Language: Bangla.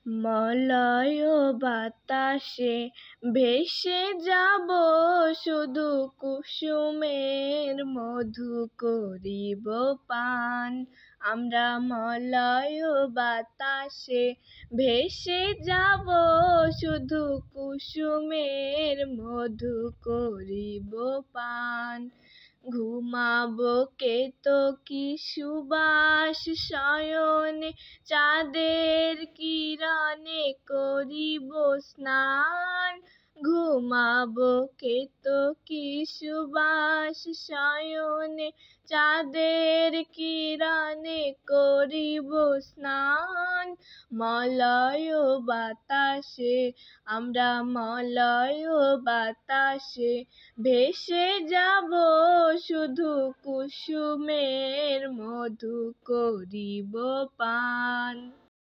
মলয় বাতাসে ভেসে যাব, শুধু কুসুমের মধু করিব পান। আমরা মলয় বাতাসে ভেসে যাব, শুধু কুসুমের মধু করিব পান। ঘুমাবো কেতকী সুবাস শয়নে, চাঁদের কিরণে করিব স্নান। ঘুমাবো কেতকী সুবাস শয়নে, চাঁদের কিরণে করিব স্নান। মলয় বাতাসে, আমরা মলয় বাতাসে ভেসে যাব, শুধু কুসুমের মধু করিব পান।